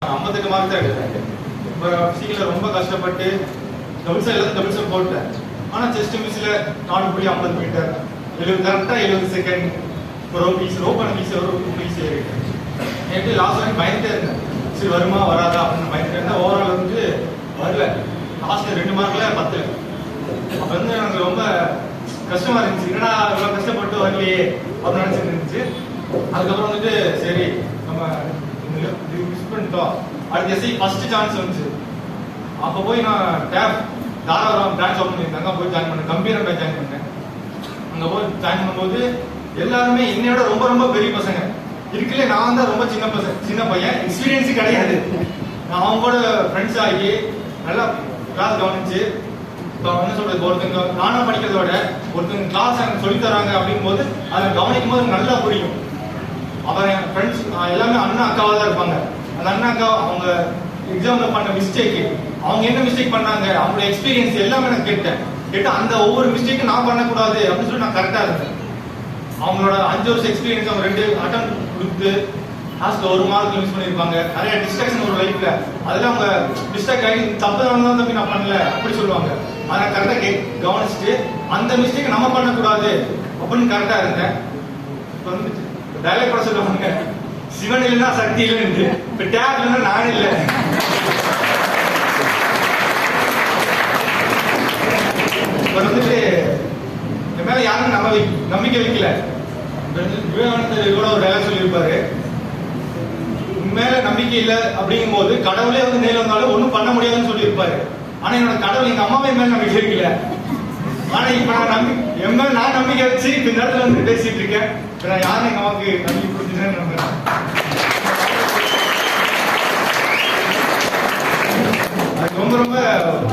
58 mark தான் எடுத்தேன். இப்போ ஃபிசிக்கலில் ரொம்ப கஷ்டப்பட்டு டபுள்ஸ் போட்டேன். ஆனால் செஸ்ட் மிஸ்ஸில் 4.50 மீட்டர் 70 கரெக்டாக 70 செகண்ட் ஒரு பீஸ் ரோப்பான பீஸ் ஒரு பீஸ் ஏறிட்டேன். நேற்று லாஸ்ட் வரைக்கும் பயந்துட்டே இருந்தேன். சரி வருமா வராதா அப்படின்னு பயந்துட்டே இருந்தேன். ஓவரால் வந்து வரல. லாஸ்ட் 2 மார்க்ல 10. அப்போ வந்து எனக்கு ரொம்ப கஷ்டமா இருந்துச்சு. என்னடா இவ்வளோ கஷ்டப்பட்டு வரலையே அப்படின்னு நினச்சிட்டு இருந்துச்சு. அதுக்கப்புறம் வந்துட்டு சரி நம்ம மிஸ் பண்ணிட்டோம். அடுத்த எஸ்ஐ ஃபர்ஸ்ட் சான்ஸ் வந்துச்சு. அப்போ போய் நான் தாராபுரம் பிரான்ச் ஓப்பன் பண்ணியிருந்தாங்க. அங்கே போய் ஜாயின் பண்ணேன். கம்பீரம் போய் ஜாயின் பண்ணேன். அங்கே போய் ஜாயின் பண்ணும்போது எல்லாருமே என்னையோட ரொம்ப ரொம்ப பெரிய பசங்க. இருக்குல்ல நான் தான் ரொம்ப சின்ன பையன். எக்ஸ்பீரியன்ஸு கிடையாது. நான் அவங்க கூட ஃப்ரெண்ட்ஸ் ஆகி நல்லா கிளாஸ் கவனிச்சு என்ன சொல்றது, ஒருத்தங்க நானும் படிக்கிறத விட ஒருத்தங்க கிளாஸ் எனக்கு சொல்லி தராங்க அப்படிங்கும் போது அதை கவனிக்கும் போது நல்லா புரியும். அப்புறம் என் ஃப்ரெண்ட்ஸ் எல்லாமே அண்ணா அக்காவாக தான் இருப்பாங்க. அந்த அண்ணா அக்கா அவங்க எக்ஸாம்ல பண்ண மிஸ்டேக், அவங்க என்ன மிஸ்டேக் பண்ணாங்க, அவங்களோட எக்ஸ்பீரியன்ஸ் எல்லாமே நான் கேட்டு அந்த ஒவ்வொரு மிஸ்டேக்கும் நான் பண்ணக்கூடாது அப்படின்னு சொல்லி நான் கரெக்டாக இருந்தேன். அவங்களோட 5 வருஷம் எக்ஸ்பீரியன்ஸ் அவங்க 2 அட்டம் கொடுத்து லாஸ்ட்ல 1 மார்க் மிஸ் பண்ணியிருப்பாங்க. நிறைய டிஸ்ட்ராக்ஷன் ஒரு லைஃப்ல அதெல்லாம் அவங்க டிஸ்ட்ராக்ட் ஆகி தப்பு தான் தம்பி நான் பண்ணல அப்படி சொல்லுவாங்க. அதை கரெக்டாக கவனிச்சுட்டு அந்த மிஸ்டேக் நம்ம பண்ணக்கூடாது அப்படின்னு கரெக்டாக இருந்தேன். இப்போ வந்து டைலாக் கூட சொல்லுவாங்க, சிவன் இல்லைன்னா சக்தி இல்லைன்னு. இப்போ டேப் இல்லைன்னா நான் இல்லை. இப்போ வந்துட்டு என் மேல யாரும் நம்பிக்கை வைக்கல. விவேகானந்தர் கூட ஒரு டைலாக் சொல்லியிருப்பாரு, மேல நம்பிக்கை இல்லை அப்படிங்கும் போது கடவுளே வந்து நேரில் வந்தாலும் ஒன்றும் பண்ண முடியாதுன்னு சொல்லியிருப்பாரு. ஆனா என்னோட கடவுள் எங்க அம்மாவே மேல நம்பிக்கை வைக்கல. ஆனா இப்ப நான் என் மேல நான் நம்பிக்கை வச்சு இந்த நேரத்துல வந்து பேசிட்டு இருக்கேன். நான் யாரும் எங்க அம்மாவுக்கு நம்பிக்கை கொடுத்துட்டேன்னு நம்புறேன். அது ரொம்ப ரொம்ப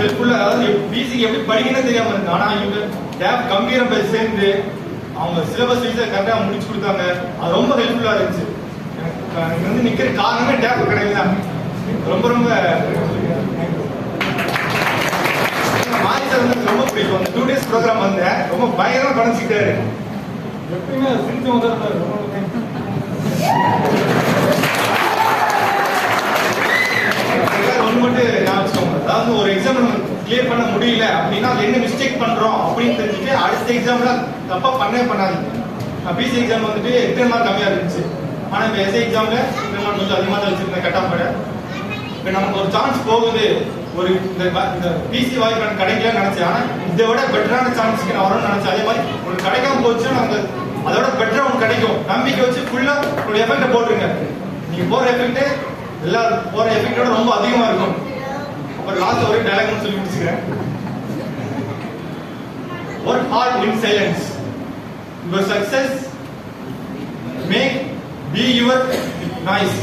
ஹெல்ப்ஃபுல்லா. அதாவது பிசிக்கு எப்படி படிக்கணும்னு தெரியாம இருக்கு. ஆனா இவங்க டேப் கம்பீரம் போய் சேர்ந்து அவங்க சிலபஸ் வைஸை கரெக்டாக முடிச்சு கொடுத்தாங்க. அது ரொம்ப ஹெல்ப்ஃபுல்லா இருந்துச்சு. எனக்கு வந்து நிக்கிற காரணமே டேப் கிடையாது தான். ரொம்ப ரொம்ப மாரி சார் வந்து ரொம்ப பிடிக்கும். அந்த 2 days ப்ரோக்ராம் வந்தேன். ரொம்ப பயங்கரமா கவனிச்சுக்கிட்டாரு. எப்பயுமே சிரிச்சு வந்தாரு. ஒன்று மட்டும் நான் வச்சுக்கோங்க, அதாவது ஒரு எக்ஸாம் நம்ம கிளியர் பண்ண முடியல அப்படின்னா அது என்ன மிஸ்டேக் பண்றோம் அப்படின்னு தெரிஞ்சுட்டு அடுத்த எக்ஸாம்ல தப்பா பண்ணாதீங்க. பிசி எக்ஸாம் வந்துட்டு 8 மார்க் கம்மியா இருந்துச்சு. ஆனா இப்போ எஸ்ஐ எக்ஸாம்ல 8 மார்க் கொஞ்சம் அதிகமாக தான் வச்சிருந்தேன் கட்டாம. இப்போ நமக்கு ஒரு சான்ஸ் போகுது, ஒரு இந்த பிசி வாய்ப்பு எனக்கு கிடைக்கலன்னு நினைச்சேன். ஆனா இதை விட பெட்டரான சான்ஸ்க்கு நான் வரணும்னு நினைச்சேன். அதே மாதிரி ஒரு கிடைக்காம போச்சுன்னா நமக்கு அதோட பெட்டரா ஒன்று கிடைக்கும். நம்பிக்கை வச்சு ஃபுல்லா ஒரு எஃபெக்ட் போட்டுருங்க. நீங்க போற எஃபெக்ட் எல்லாரும் போற எஃபெக்டோட ரொம்ப அதிகமா இருக்கும். அப்புறம் லாஸ்ட் ஒரு டைலாக் சொல்லி முடிச்சுக்கிறேன். Work hard in silence. Your success may be your noise.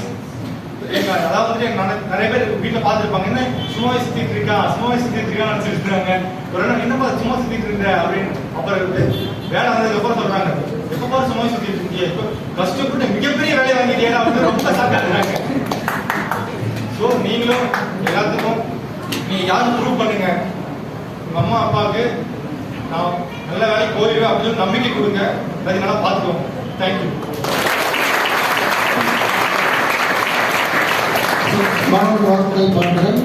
அதாவது நிறைய பேர் வீட்டுல பாத்துருப்பாங்க, என்ன சும்மாவே சுத்திட்டு இருக்கான்னு நினைச்சிருக்காங்க. ஒரு என்னப்பா சும்மா சுத்திட்டு இருக்க அப்படின்னு. அப்புறம் வேலை வந்ததுக்கு அப்புறம் சொல்றாங்க, எப்ப பாரு சும்மா சுத்திட்டு இருக்கீங்க, இப்ப கஷ்டப்பட்டு மிகப்பெரிய வேலையை வாங்கிட்டீங்கன்னா வந்து ரொம்ப சாக்காடுறாங்க. ஸோ நீங்களும் எல்லாத்துக்கும் நீங்க யாரும் ப்ரூவ் பண்ணுங்க. உங்க அம்மா அப்பாவுக்கு நான் நல்ல வேலைக்கு போயிருவேன் அப்படின்னு நம்பிக்கை கொடுங்க. அதை நல்லா பார்த்துக்கோங்க. தேங்க்யூ. மாணவர்கள் வாழ்த்துக்களை பார்க்கிறேன்.